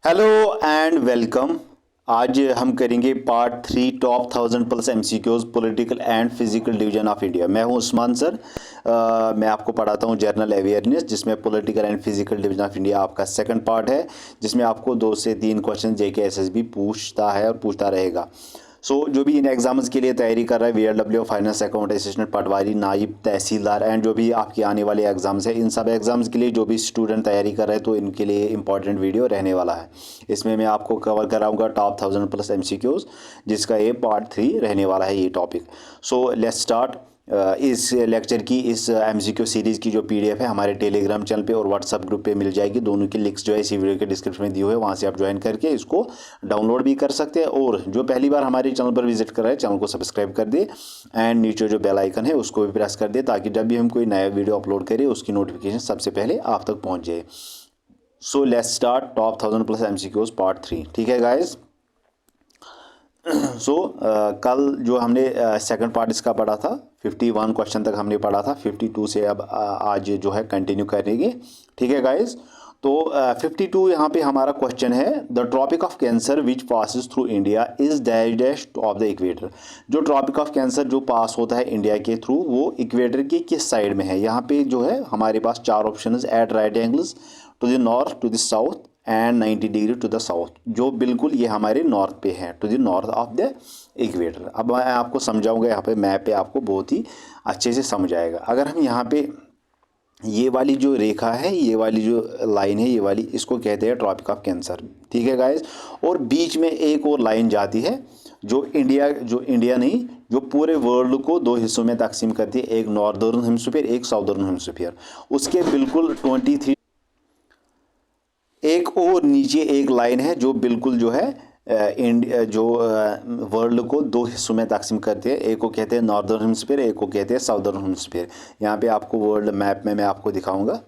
Hello and welcome. आज हम करेंगे part 3 top 1000+ MCQs political and physical division of India. मैं हूं उस्मान सर। मैं आपको पढ़ाता हूं जनरल अवेयरनेस, जिसमें political and physical division of India आपका सेकंड पार्ट है, जिसमें आपको 2 से 3 क्वेश्चन जेके एसएसबी पूछता है और पूछता रहेगा। जो भी इन एग्जाम्स के लिए तैयारी कर रहा है, वीआरडब्ल्यू, फाइनेंस अकाउंट असिस्टेंट, पटवारी, नायब तहसीलदार एंड जो भी आपके आने वाले एग्जाम्स है, इन सब एग्जाम्स के लिए जो भी स्टूडेंट तैयारी कर रहे हैं तो इनके लिए इंपॉर्टेंट वीडियो रहने वाला है। इसमें मैं आपको कवर कराऊंगा टॉप 1000+ एमसीक्यूज, जिसका ये पार्ट 3 रहने वाला है ये टॉपिक। So let's start. इस लेक्चर की, इस एमसीक्यू सीरीज़ की जो पीडीएफ है हमारे टेलीग्राम चैनल पे और व्हाट्सएप ग्रुप पे मिल जाएगी। दोनों की लिंक्स जो है इसी वीडियो के डिस्क्रिप्शन में दी हुई है, वहाँ से आप ज्वाइन करके इसको डाउनलोड भी कर सकते हैं। और जो पहली बार हमारे चैनल पर विजिट कर रहे हैं, चैनल को सब्सक्राइब कर दे एंड नीचे जो बेल आइकन है उसको भी प्रेस कर दे, ताकि जब भी हम कोई नया वीडियो अपलोड करें उसकी नोटिफिकेशन सबसे पहले आप तक पहुँच जाए। So let's start top 1000+ MCQs part 3। ठीक है गाइज। कल जो हमने सेकंड पार्ट इसका पढ़ा था, 51 क्वेश्चन तक हमने पढ़ा था। 52 से अब आज जो है कंटिन्यू करेंगे। ठीक है गाइज। तो 52 यहाँ पे हमारा क्वेश्चन है, the tropic of cancer which passes through India is dash dash of the equator. जो ट्रॉपिक ऑफ कैंसर जो पास होता है इंडिया के थ्रू, वो इक्वेटर के किस साइड में है। यहाँ पे जो है हमारे पास 4 option, at right angles, to the north, to the south and 90 degree to the south. जो बिल्कुल ये हमारे नॉर्थ पे है, to the north of the equator. अब मैं आपको समझाऊंगा यहाँ पे मैप पे, आपको बहुत ही अच्छे से समझ आएगा। अगर हम यहाँ पे ये वाली जो रेखा है, ये वाली जो लाइन है, ये वाली, इसको कहते हैं ट्रॉपिक ऑफ कैंसर। ठीक है गाइज। और बीच में एक और लाइन जाती है जो इंडिया नहीं, जो पूरे वर्ल्ड को 2 हिस्सों में तकसीम करती है, एक नॉर्दर्न हेमिस्फीयर, एक साउदर्न हेमिस्फीयर। उसके बिल्कुल 23 एक और नीचे एक लाइन है जो बिल्कुल जो है इंडिया जो वर्ल्ड को 2 हिस्सों में तकसीम करते हैं। एक को कहते हैं नॉर्दर्न हेमिस्फीयर, एक को कहते हैं साउदर्न हेमिस्फीयर। यहाँ पे आपको वर्ल्ड मैप में मैं आपको दिखाऊंगा।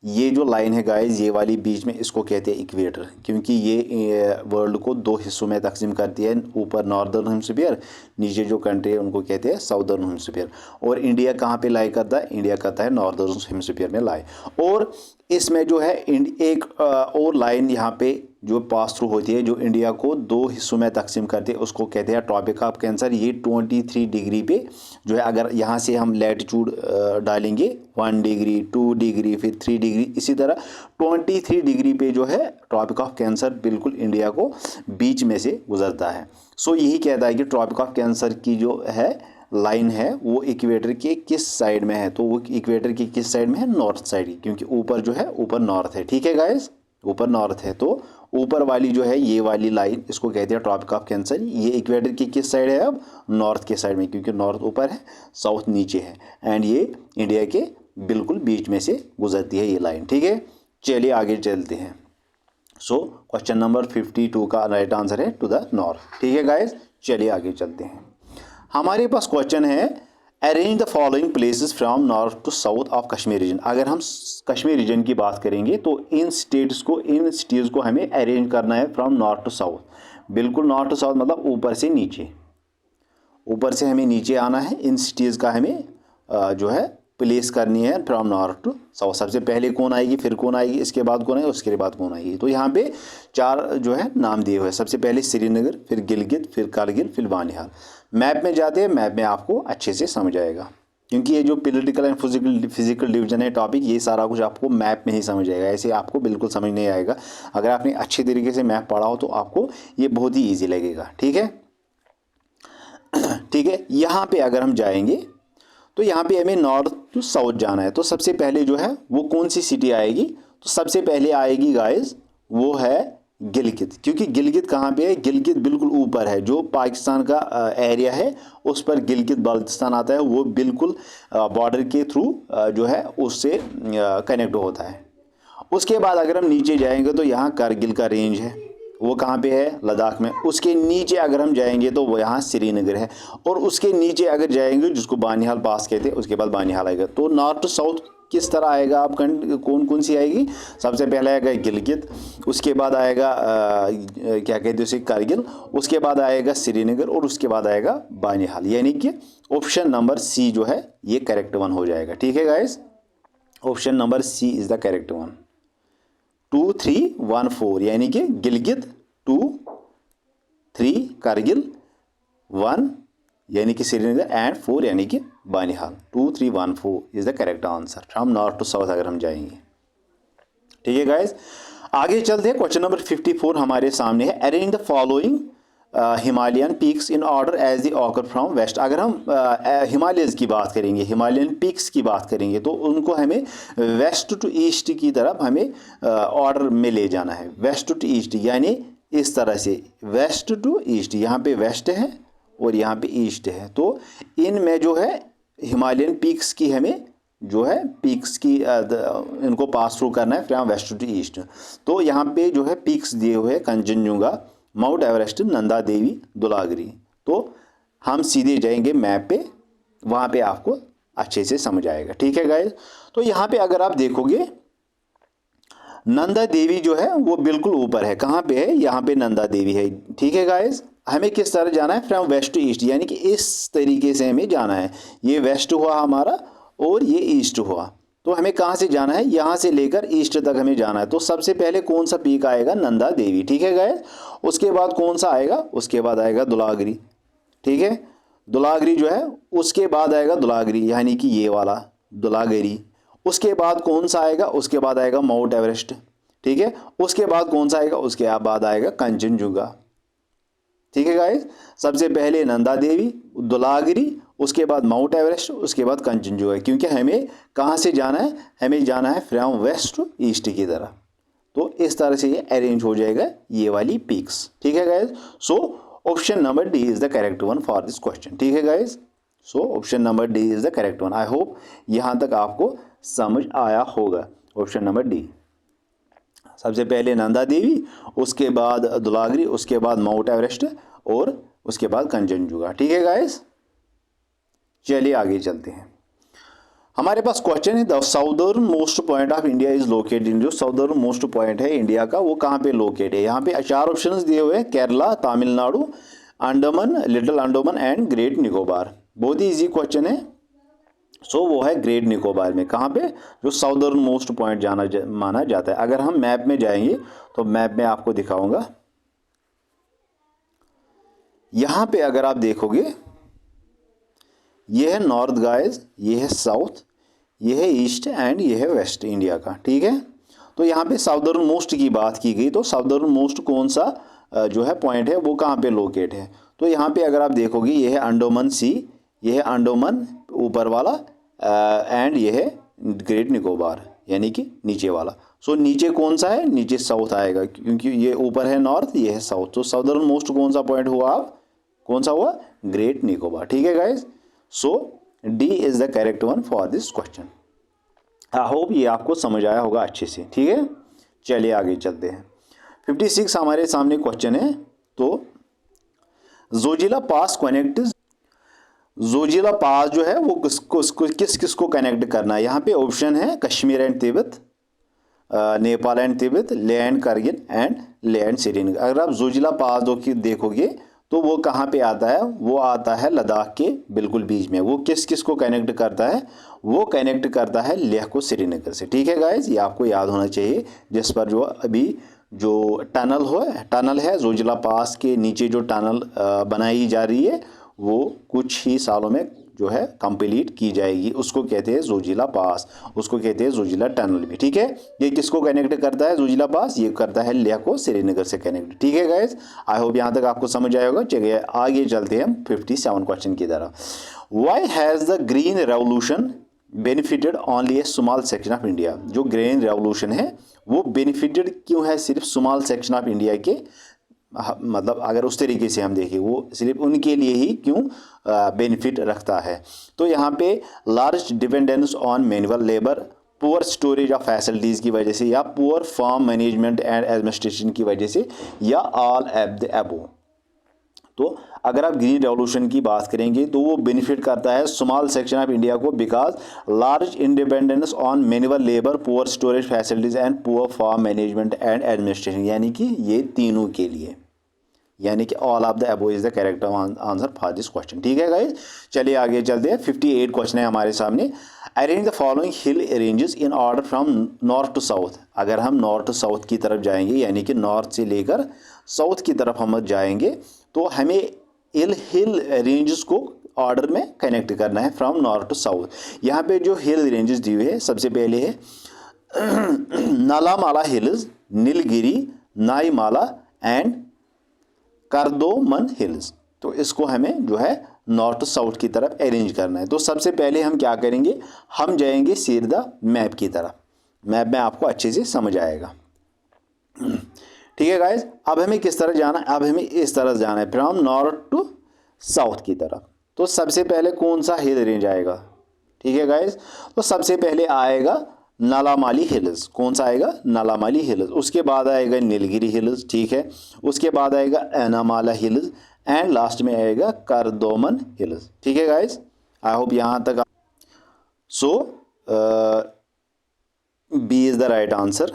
ये जो लाइन है गाइस, ये वाली बीच में, इसको कहते हैं इक्वेटर, क्योंकि ये वर्ल्ड को 2 हिस्सों में तकसीम करती है। ऊपर नॉर्दर्न हेमिस्फीयर, नीचे जो कंट्री है उनको कहते हैं साउदर्न हेमिस्फीयर। और इंडिया कहाँ पे लाई करता है? इंडिया करता है नॉर्दर्न हेमिस्फीयर में लाई। और इसमें जो है एक और लाइन यहाँ पे जो पास थ्रू होती है, जो इंडिया को 2 हिस्सों में तकसीम करते हैं, उसको कहते हैं ट्रॉपिक ऑफ कैंसर। ये 23 डिग्री पे जो है, अगर यहाँ से हम लैटिट्यूड डालेंगे 1 डिग्री, 2 डिग्री, फिर 3 डिग्री, इसी तरह 23 डिग्री पे जो है ट्रॉपिक ऑफ कैंसर बिल्कुल इंडिया को बीच में से गुजरता है। यही कहता है कि ट्रॉपिक ऑफ कैंसर की जो है लाइन है वो इक्वेटर के किस साइड में है। तो वो इक्वेटर के किस साइड में है? नॉर्थ साइड, क्योंकि ऊपर जो है, ऊपर नॉर्थ है। ठीक है गाइस, ऊपर नॉर्थ है। तो ऊपर वाली जो है ये वाली लाइन, इसको कहते हैं ट्रॉपिक ऑफ कैंसर। ये इक्वेटर की किस साइड है? अब नॉर्थ के साइड में, क्योंकि नॉर्थ ऊपर है, साउथ नीचे है, एंड ये इंडिया के बिल्कुल बीच में से गुजरती है ये लाइन। ठीक है, चलिए आगे चलते हैं। क्वेश्चन नंबर 52 का राइट आंसर है टू द नॉर्थ। ठीक है गाइस, चलिए आगे चलते हैं। हमारे पास क्वेश्चन है, arrange the following places from north to south of Kashmir region. अगर हम कश्मीर रीजन की बात करेंगे तो इन सिटीज़ को हमें अरेंज करना है फ्रॉम नॉर्थ टू साउथ। बिल्कुल नॉर्थ टू साउथ मतलब ऊपर से नीचे, ऊपर से हमें नीचे आना है। इन सिटीज़ का हमें जो है प्लेस करनी है फ्रॉम नॉर्थ टू साउथ। सबसे पहले कौन आएगी, फिर कौन आएगी, इसके बाद कौन आएगी, उसके बाद कौन आएगी। तो यहाँ पे 4 जो है नाम दिए हुए हैं। सबसे पहले श्रीनगर, फिर गिलगित, फिर कारगिल, फिर बानिहाल। मैप में जाते हैं, मैप में आपको अच्छे से समझ आएगा, क्योंकि ये जो पॉलिटिकल एंड फिजिकल डिवीजन है टॉपिक, ये सारा कुछ आपको मैप में ही समझ आएगा। ऐसे आपको बिल्कुल समझ नहीं आएगा। अगर आपने अच्छे तरीके से मैप पढ़ा हो तो आपको ये बहुत ही ईजी लगेगा। ठीक है, ठीक है। यहाँ पे अगर हम जाएंगे तो यहाँ पे हमें नॉर्थ टू साउथ जाना है। तो सबसे पहले जो है वो कौन सी सिटी आएगी? तो सबसे पहले आएगी गाइस, वो है गिलगित। क्योंकि गिलगित कहाँ पे है? गिलगित बिल्कुल ऊपर है। जो पाकिस्तान का एरिया है उस पर गिलगित बाल्टिस्तान आता है, वो बिल्कुल बॉर्डर के थ्रू जो है उससे कनेक्ट होता है। उसके बाद अगर हम नीचे जाएंगे तो यहाँ कारगिल का रेंज है, वो कहाँ पे है? लद्दाख में। उसके नीचे अगर हम जाएंगे तो वो यहाँ श्रीनगर है। और उसके नीचे अगर जाएंगे, जिसको बानिहाल पास कहते हैं, उसके बाद बानिहाल आएगा। तो नॉर्थ टू साउथ किस तरह आएगा? आप कौन कौन सी आएगी? सबसे पहले आएगा गिलगित, उसके बाद आएगा क्या कहते हैं उसे, कारगिल, उसके बाद आएगा श्रीनगर, और उसके बाद आएगा बानिहाल। यानी कि ऑप्शन नंबर सी जो है ये करेक्ट वन हो जाएगा। ठीक है guys, option number C is the correct one. 2314 यानी कि गिलगित 2, 3 कारगिल, 1 यानी कि श्रीनगर एंड 4 यानी कि Banihal. 2314 is the correct answer from north to south अगर हम जाएंगे। ठीक है गाइज, आगे चलते हैं। क्वेश्चन नंबर 54 हमारे सामने है। Arrange the following Himalayan peaks in order as the occur from west. अगर हम हिमालयस की बात करेंगे, हिमालयन पीक्स की बात करेंगे, तो उनको हमें वेस्ट टू ईस्ट की तरफ हमें ऑर्डर में ले जाना है। वेस्ट टू ईस्ट यानी इस तरह से, वेस्ट टू ईस्ट, यहाँ पे वेस्ट है और यहाँ पे ईस्ट है, तो इनमें जो है हिमालयन पीक्स की हमें जो है पीक्स की इनको पास थ्रू करना है फ्रॉम वेस्ट टू ईस्ट। तो यहाँ पे जो है पीक्स दिए हुए हैं, कंचनजुंगा, माउंट एवरेस्ट, नंदा देवी, धौलागिरी। तो हम सीधे जाएंगे मैप पे, वहाँ पे आपको अच्छे से समझ आएगा। ठीक है गाइस, तो यहाँ पे अगर आप देखोगे नंदा देवी जो है वो बिल्कुल ऊपर है। कहाँ पे है? यहाँ पे नंदा देवी है। ठीक है गाइस, हमें किस तरह जाना है? फ्रॉम वेस्ट टू ईस्ट, यानी कि इस तरीके से हमें जाना है। ये वेस्ट हुआ हमारा और ये ईस्ट हुआ, तो हमें कहाँ से जाना है? यहाँ से लेकर ईस्ट तक हमें जाना है। तो सबसे पहले कौन सा पीक आएगा? नंदा देवी। ठीक है गाइस, उसके बाद कौन सा आएगा? उसके बाद आएगा धौलागिरी। ठीक है, धौलागिरी जो है, उसके बाद आएगा धौलागिरी यानी कि ये वाला धौलागिरी। उसके बाद कौन सा आएगा? उसके बाद आएगा माउंट एवरेस्ट। ठीक है, उसके बाद कौन सा आएगा? उसके बाद आएगा कंचनजुंगा। ठीक है गाइस, सबसे पहले नंदा देवी, धौलागिरी, उसके बाद माउंट एवरेस्ट, उसके बाद कंचनजुंगा। क्योंकि हमें कहाँ से जाना है? हमें जाना है फ्रॉम वेस्ट टू ईस्ट की तरफ। तो इस तरह से ये अरेंज हो जाएगा ये वाली पीक्स। ठीक है guys, so option number D is the correct one for this question. ठीक है guys, so option number D is the correct one. I hope यहाँ तक आपको समझ आया होगा। ऑप्शन नंबर डी, सबसे पहले नंदा देवी, उसके बाद धौलागिरी, उसके बाद माउंट एवरेस्ट और उसके बाद कंचनजुंगा। ठीक है गाइस, चलिए आगे चलते हैं। हमारे पास क्वेश्चन है the southern most point of India is located in. जो साउदर्न मोस्ट पॉइंट है इंडिया का वो कहाँ पे लोकेट है? यहाँ पे 4 ऑप्शंस दिए हुए हैं, Kerala, Tamil Nadu, Andaman, little Andaman and great Nicobar. बहुत ही इजी क्वेश्चन है। सो वो है ग्रेट निकोबार में। कहाँ पे? जो साउदर्न मोस्ट पॉइंट माना जाता है। अगर हम मैप में जाएंगे तो मैप में आपको दिखाऊंगा। यहाँ पे अगर आप देखोगे, ये है नॉर्थ गाइस, ये है साउथ, ये है ईस्ट एंड ये है वेस्ट इंडिया का। ठीक है, तो यहाँ पे साउदर्न मोस्ट की बात की गई, तो साउदर्न मोस्ट कौन सा जो है पॉइंट है वो कहाँ पे लोकेट है? तो यहाँ पे अगर आप देखोगे, ये है अंडमान सी, ये है अंडमान ऊपर वाला एंड ये है ग्रेट निकोबार यानी कि नीचे वाला। सो नीचे कौन सा है? नीचे साउथ आएगा, क्योंकि ये ऊपर है नॉर्थ, ये है साउथ। तो साउदर्न मोस्ट कौन सा पॉइंट हुआ? आप कौन सा हुआ? ग्रेट निकोबार। ठीक है guys, so D is the correct one for this question. I hope ये आपको समझ आया होगा अच्छे से। ठीक है, चलिए आगे चलते हैं। 56 हमारे सामने क्वेश्चन है। तो जोजिला पास कनेक्ट, जोजिला पास जो है वो किस किस को कनेक्ट करना है? यहाँ पे ऑप्शन है कश्मीर एंड तिब्बत, नेपाल एंड तिब्बत, ले एंड कारगिल एंड ले एंड श्रीनगर। अगर आप जोजिला पास देखोगे तो वो कहाँ पे आता है? वो आता है लद्दाख के बिल्कुल बीच में। वो किस किस को कनेक्ट करता है? वो कनेक्ट करता है लेह को श्रीनगर से। ठीक है गाइज, ये आपको याद होना चाहिए। जिस पर जो अभी जो टनल है जोजिला पास के नीचे, जो टनल बनाई जा रही है वो कुछ ही सालों में जो है कंप्लीट की जाएगी। उसको कहते हैं जोजिला पास, उसको कहते हैं जोजिला टनल भी। ठीक है, ये किसको कनेक्ट करता है? जोजिला पास ये करता है लेह को श्रीनगर से कनेक्ट। ठीक है गाइज, आई होप यहाँ तक आपको समझ आया होगा। चलिए आगे चलते हैं हम 57 क्वेश्चन की तरफ। Why has the green revolution benefited only a small section of India? जो ग्रीन रेवोल्यूशन है वो बेनिफिटेड क्यों है सिर्फ स्मॉल सेक्शन ऑफ इंडिया के? मतलब अगर उस तरीके से हम देखें, वो सिर्फ उनके लिए ही क्यों बेनिफिट रखता है? तो यहाँ पे large dependence on manual labour, poor storage of facilities की वजह से, या poor farm management and administration की वजह से, या ऑल एब द अबव। तो अगर आप ग्रीन रेवोल्यूशन की बात करेंगे तो वो बेनिफिट करता है स्मॉल सेक्शन ऑफ इंडिया को, because large independence on manual labour, poor storage facilities and poor farm management and administration, यानी कि ये तीनों के लिए, यानी कि all of the above is the correct answer for this question. ठीक है गाइस, चलिए आगे चलते हैं। 58 क्वेश्चन है हमारे सामने। Arrange the following hill ranges in order from north to south. अगर हम नॉर्थ टू साउथ की तरफ जाएंगे, यानी कि नॉर्थ से लेकर साउथ की तरफ हम जाएंगे, तो हमें हिल रेंजेस को ऑर्डर में कनेक्ट करना है फ्रॉम नॉर्थ टू साउथ। यहाँ पे जो हिल रेंजेस दी हुई है, सबसे पहले है Nallamala hills, Nilgiri, Anamalai and cardamom hills. तो इसको हमें जो है नॉर्थ साउथ की तरफ अरेंज करना है। तो सबसे पहले हम क्या करेंगे, हम जाएंगे सीधा मैप की तरफ। मैप में आपको अच्छे से समझ आएगा। ठीक है गाइस, अब हमें किस तरह जाना है, अब हमें इस तरह जाना है फ्रॉम नॉर्थ टू साउथ की तरफ। तो सबसे पहले कौन सा हिल रेंज आएगा, ठीक है गाइस, तो सबसे पहले आएगा नालामाली हिल्स। कौन सा आएगा, नालामाली हिल्स। उसके बाद आएगा नीलगिरी हिल्स, ठीक है। उसके बाद आएगा एनामाला हिल्स एंड लास्ट में आएगा कार्दोमन हिल्स। ठीक है गाइस, आई होप यहाँ तक। So B is the right answer,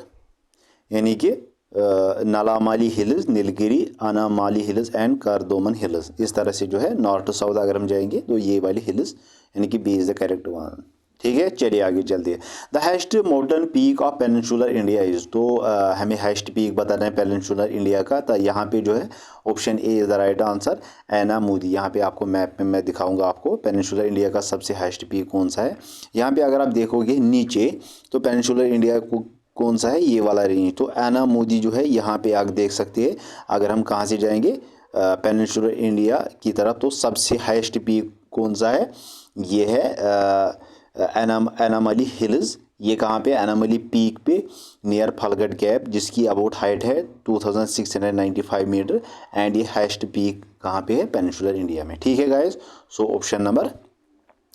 यानी कि Nallamalai hills, Nilgiri, Anamalai hills and cardamom hills. इस तरह से जो है नॉर्थ टू साउथ अगर हम जाएंगे तो ये वाली हिल्स, यानी कि B is the correct one. ठीक है, चलिए आगे चलते हैं। The highest mountain peak of peninsular India is, तो हमें हाइस्ट पीक बताना है पेनिनसुलर इंडिया का। तो यहाँ पे जो है option A is the right answer, Anamudi. यहाँ पे आपको मैप में मैं दिखाऊंगा आपको पेनिनसुलर इंडिया का सबसे हाइस्ट पीक कौन सा है। यहाँ पे अगर आप देखोगे नीचे, तो पेनिनसुलर इंडिया को कौन सा है, ये वाला रेंज। तो एना मूदी जो है यहाँ पे आप देख सकते हैं। अगर हम कहाँ से जाएंगे पेनिनसुलर इंडिया की तरफ, तो सबसे हाइस्ट पीक कौन सा है, ये है एनामली हिल्स। ये कहाँ पे, एनामली पीक पे नियर फलगट गैप, जिसकी अबाउट हाइट है 2695 मीटर एंड ये हाइस्ट पीक कहाँ पे है, पेनिनसुलर इंडिया में। ठीक है guys, so option number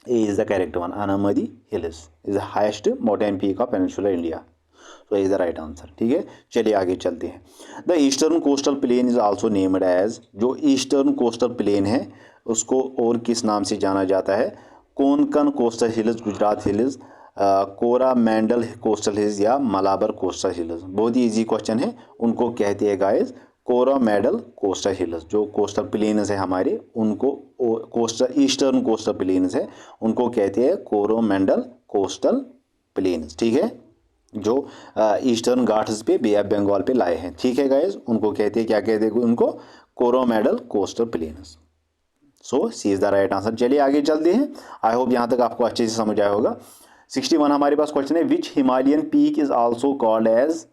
A is the correct one, Anamalai hills is the highest mountain peak of peninsular India, so is the right answer. ठीक है, चलिए आगे चलते हैं। The eastern coastal plain is also named as, जो eastern coastal plane है उसको और किस नाम से जाना जाता है, Konkan coastal hills, Gujarat hills, Coromandel coastal hills या मलाबार कोस्टल हिल्स। बहुत ही इजी क्वेश्चन है। उनको कहते हैं गाइस कोरामंडल कोस्टल हिल्स। जो कोस्टल प्लेन्स है हमारे, उनको कोस्टल ईस्टर्न कोस्टल प्लेन्स है, उनको कहते हैं कोरोमंडल कोस्टल प्लेन्स। ठीक है, जो ईस्टर्न घाट्स पे बे ऑफ बंगाल पे लाए हैं। ठीक है गाइस, उनको कहते हैं, क्या कहते हैं उनको, Coromandel coastal plains. So C is the right answer. चलिए आगे चलते हैं। आई होप यहाँ तक आपको अच्छे से समझ आया होगा। 61 हमारे पास क्वेश्चन है, which Himalayan peak is also called as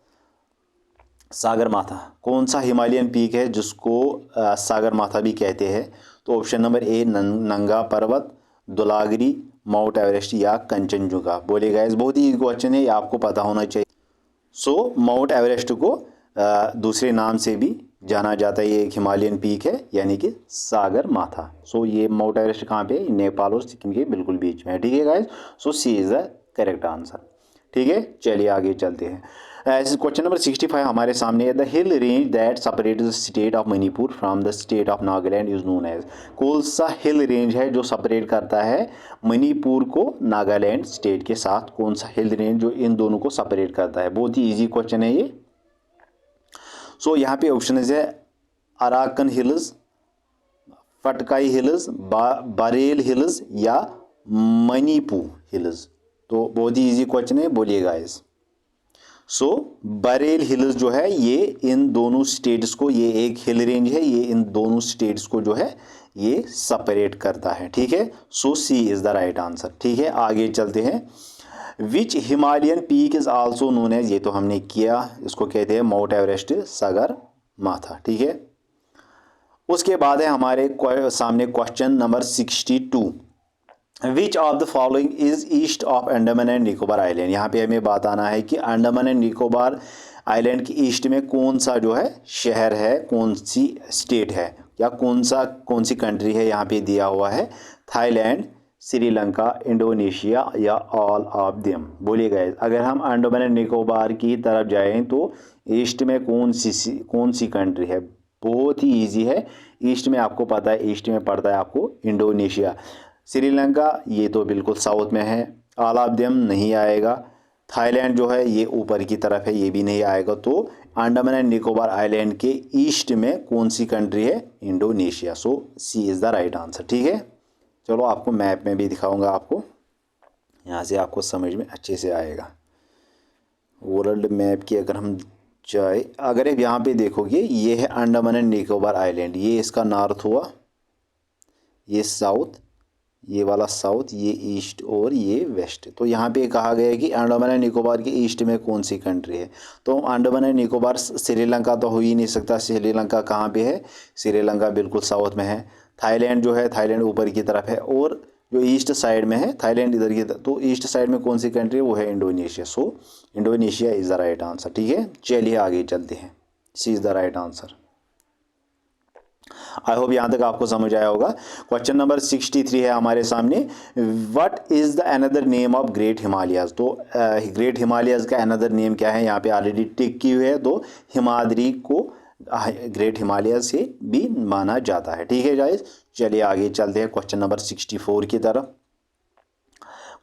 Sagar Matha. कौन सा हिमालयन पीक है जिसको सागर माथा भी कहते हैं। तो ऑप्शन नंबर ए नंगा पर्वत, धौलागिरी, माउंट एवरेस्ट या कंचनजुंगा। बोलिए गाइस, बहुत ही क्वेश्चन है, ये आपको पता होना चाहिए। सो माउंट एवरेस्ट को दूसरे नाम से भी जाना जाता है, ये एक हिमालयन पीक है, यानी कि सागर माथा। सो ये माउंट एवरेस्ट कहाँ पे है, नेपाल और सिक्किम के बिल्कुल बीच में है। ठीक है guys, so C is the correct answer. ठीक है, चलिए आगे चलते हैं। क्वेश्चन नंबर 65 हमारे सामने है, the hill range that separate the state of Manipur from the state of Nagaland is known as. कौन सा हिल रेंज है जो सेपरेट करता है मणिपुर को नागालैंड स्टेट के साथ, कौन सा हिल रेंज जो इन दोनों को सेपरेट करता है। बहुत ही ईजी क्वेश्चन है ये। सो यहाँ पे ऑप्शन है Arakan hills, Patkai hills, Barail hills या मणिपुर हिल्स। तो बहुत ही इजी क्वेश्चन है, बोलिएगा इस। सो बरेल हिल्स जो है ये इन दोनों स्टेट्स को, ये एक हिल रेंज है, ये इन दोनों स्टेट्स को जो है ये सेपरेट करता है। ठीक है, so C is the right answer. ठीक है, आगे चलते हैं। Which Himalayan peak is also known as, ये तो हमने किया, इसको कहते हैं माउंट एवरेस्ट सागर माथा। ठीक है, उसके बाद है हमारे सामने question number 62, which of the following is east of Andaman and Nicobar island. यहाँ पे हमें बात आना है कि अंडमान एंड निकोबार आइलैंड के ईस्ट में कौन सा जो है शहर है, कौन सी स्टेट है, या कौन सी कंट्री है। यहाँ पे दिया हुआ है थाईलैंड, श्रीलंका, इंडोनेशिया या ऑल ऑफ देम। बोलिएगा, अगर हम अंडमान एंड निकोबार की तरफ जाएं तो ईस्ट में कौन सी कंट्री है। बहुत ही इजी है, ईस्ट में आपको पता है, ईस्ट में पड़ता है आपको इंडोनेशिया। श्रीलंका ये तो बिल्कुल साउथ में है, ऑल ऑफ देम नहीं आएगा। थाईलैंड जो है ये ऊपर की तरफ है, ये भी नहीं आएगा। तो अंडमान एंड निकोबार आइलैंड के ईस्ट में कौन सी कंट्री है, Indonesia. So C is the right answer. ठीक है, चलो आपको मैप में भी दिखाऊंगा आपको। यहाँ से आपको समझ में अच्छे से आएगा। वर्ल्ड मैप की अगर हम जाए, अगर आप यहाँ पे देखोगे, ये है अंडमान एंड निकोबार आइलैंड, ये इसका नॉर्थ हुआ, ये साउथ, ये वाला साउथ, ये ईस्ट और ये वेस्ट। तो यहाँ पे कहा गया है कि अंडमान एंड निकोबार के ईस्ट में कौन सी कंट्री है। तो अंडमान एंड निकोबार, श्रीलंका तो हो ही नहीं सकता। श्रीलंका कहाँ पे है? श्रीलंका बिल्कुल साउथ में है। थाईलैंड जो है, थाईलैंड ऊपर की तरफ है, और जो ईस्ट साइड में है थाईलैंड इधर की तरफ। तो ईस्ट साइड में कौन सी कंट्री है? वो है Indonesia. So Indonesia is the right answer. ठीक है, चलिए आगे चलते हैं। C is the right answer. I hope यहाँ तक आपको समझ आया होगा। क्वेश्चन नंबर 63 है हमारे सामने। What is the another name of great Himalayas. तो ग्रेट हिमालयाज का अनदर नेम क्या है? यहाँ पे ऑलरेडी टिक की हुई है। तो हिमाद्री को ग्रेट हिमालय से भी माना जाता है। ठीक है गाइस, चलिए आगे चलते हैं क्वेश्चन नंबर 64 की तरफ।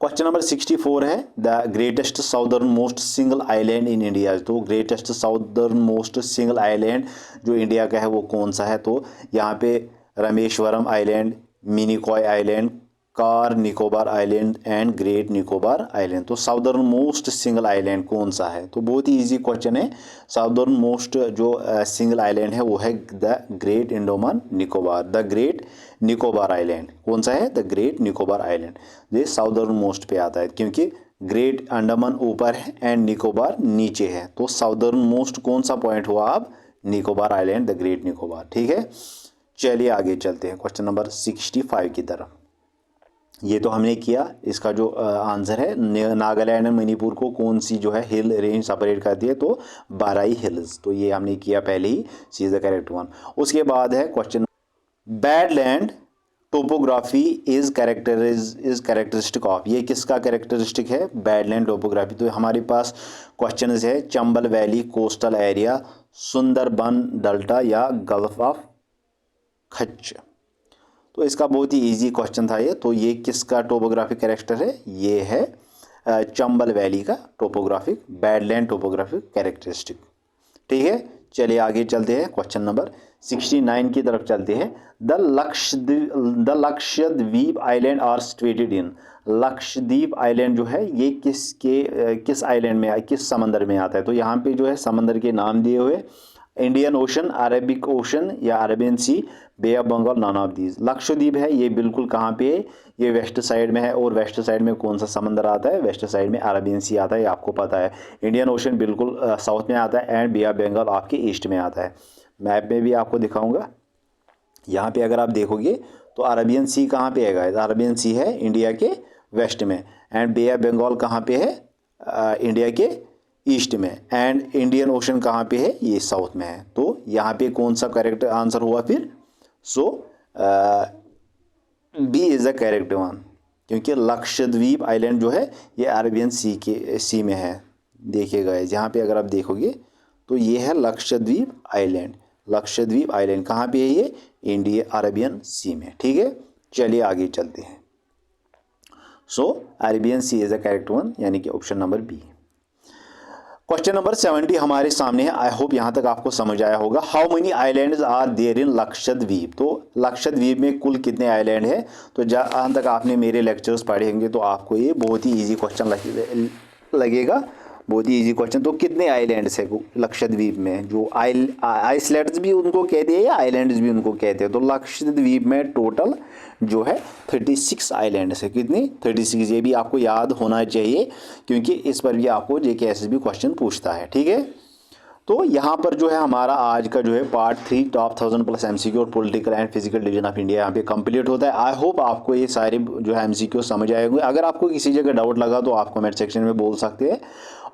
क्वेश्चन नंबर 64 है the greatest southernmost single island in India. तो greatest southernmost single island जो इंडिया का है वो कौन सा है? तो यहाँ पे Rameswaram island, Minicoy island, Car Nicobar island and great Nicobar island. तो साउदर्न मोस्ट सिंगल आइलैंड कौन सा है? तो बहुत ही इजी क्वेश्चन है। साउदर्न मोस्ट जो सिंगल आइलैंड है वो है the great Andaman Nicobar, the great Nicobar island. कौन सा है? The great Nicobar island. ये साउदर्न मोस्ट पे आता है क्योंकि ग्रेट अंडमान ऊपर है एंड निकोबार नीचे है। तो साउदर्न मोस्ट कौन सा पॉइंट हुआ अब? Nicobar island, the great Nicobar. ठीक है, चलिए आगे चलते हैं क्वेश्चन नंबर 65 की तरफ। ये तो हमने किया। इसका जो आंसर है, नागालैंड एंड मणिपुर को कौन सी जो है हिल रेंज सेपरेट करती है? तो बाराई हिल्स। तो ये हमने किया पहले ही, सी इज द करेक्ट वन। उसके बाद है question, badland topography is characteristic of. ये किसका कैरेक्टरिस्टिक है? Badland topography. तो हमारे पास क्वेश्चन है Chambal valley coastal area, Sundarban delta या गल्फ ऑफ कच्छ। तो इसका बहुत ही इजी क्वेश्चन था ये। तो ये किसका टोपोग्राफिक कैरेक्टर है? ये है चंबल वैली का टोपोग्राफिक, बैडलैंड टोपोग्राफिक कैरेक्टरिस्टिक। ठीक है, चलिए आगे चलते हैं क्वेश्चन नंबर 69 की तरफ चलते हैं। The Lakshadweep island are situated in. Lakshadweep island जो है ये किस आइलैंड में, किस समंदर में आता है? तो यहाँ पे जो है समंदर के नाम दिए हुए, इंडियन ओशन, अरेबिक ओशन या Arabian Sea, Bay of Bengal, none of these. Lakshadweep है ये बिल्कुल कहाँ पे है? ये वेस्ट साइड में है। और वेस्ट साइड में कौन सा समंदर आता है? वेस्ट साइड में अरेबियन सी आता है, ये आपको पता है। इंडियन ओशन बिल्कुल साउथ में आता है एंड बे ऑफ बंगाल आपके ईस्ट में आता है। मैप में भी आपको दिखाऊंगा। यहाँ पे अगर आप देखोगे तो अरेबियन सी कहाँ पे है? अरेबियन सी है इंडिया के वेस्ट में, एंड बे ऑफ बंगाल कहाँ पे है? इंडिया के ईस्ट में, एंड इंडियन ओशन कहाँ पे है? ये साउथ में है। तो यहाँ पे कौन सा करेक्ट आंसर हुआ फिर? So B is the correct one, क्योंकि लक्षद्वीप आइलैंड जो है ये अरेबियन सी में है। देखिएगा यहाँ पे अगर आप देखोगे तो ये है लक्षद्वीप आइलैंड। लक्षद्वीप आइलैंड कहाँ पे है? ये इंडिया अरेबियन सी में। ठीक है, चलिए आगे चलते हैं। So Arabian Sea is the correct one, यानी कि option number B. Question number 70 हमारे सामने है। आई होप यहाँ तक आपको समझ आया होगा। How many islands are there in Lakshadweep. तो लक्षद्वीप में कुल कितने आइलैंड है? तो जहाँ तक आपने मेरे लेक्चर्स पढ़े होंगे तो आपको ये बहुत ही इजी क्वेश्चन लगेगा, बहुत ही इजी क्वेश्चन। तो कितने आइलैंड्स है लक्षद्वीप में? जो आइसलैंड्स भी उनको कहते हैं या आइलैंड्स भी उनको कहते हैं। तो लक्षद्वीप में टोटल जो है 36 आइलैंड्स है। कितनी? 36। ये भी आपको याद होना चाहिए क्योंकि इस पर भी आपको JKSSB क्वेश्चन पूछता है। ठीक है, तो यहाँ पर जो है हमारा आज का जो है पार्ट 3 टॉप 1000+ MCQ और political and physical division of India यहाँ पे कंप्लीट होता है। आई होप आपको ये सारे जो है MCQ समझ आए होंगे। अगर आपको किसी जगह डाउट लगा तो आप कमेंट सेक्शन में बोल सकते हैं,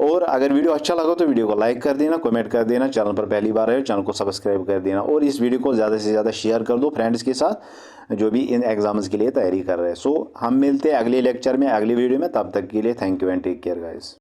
और अगर वीडियो अच्छा लगा तो वीडियो को लाइक कर देना, कमेंट कर देना, चैनल पर पहली बार है चैनल को सब्सक्राइब कर देना, और इस वीडियो को ज़्यादा से ज़्यादा शेयर कर दो फ्रेंड्स के साथ जो भी इन एग्जाम्स के लिए तैयारी कर रहे हैं। सो हम मिलते हैं अगले लेक्चर में, अगली वीडियो में। तब तक के लिए thank you and take care guys.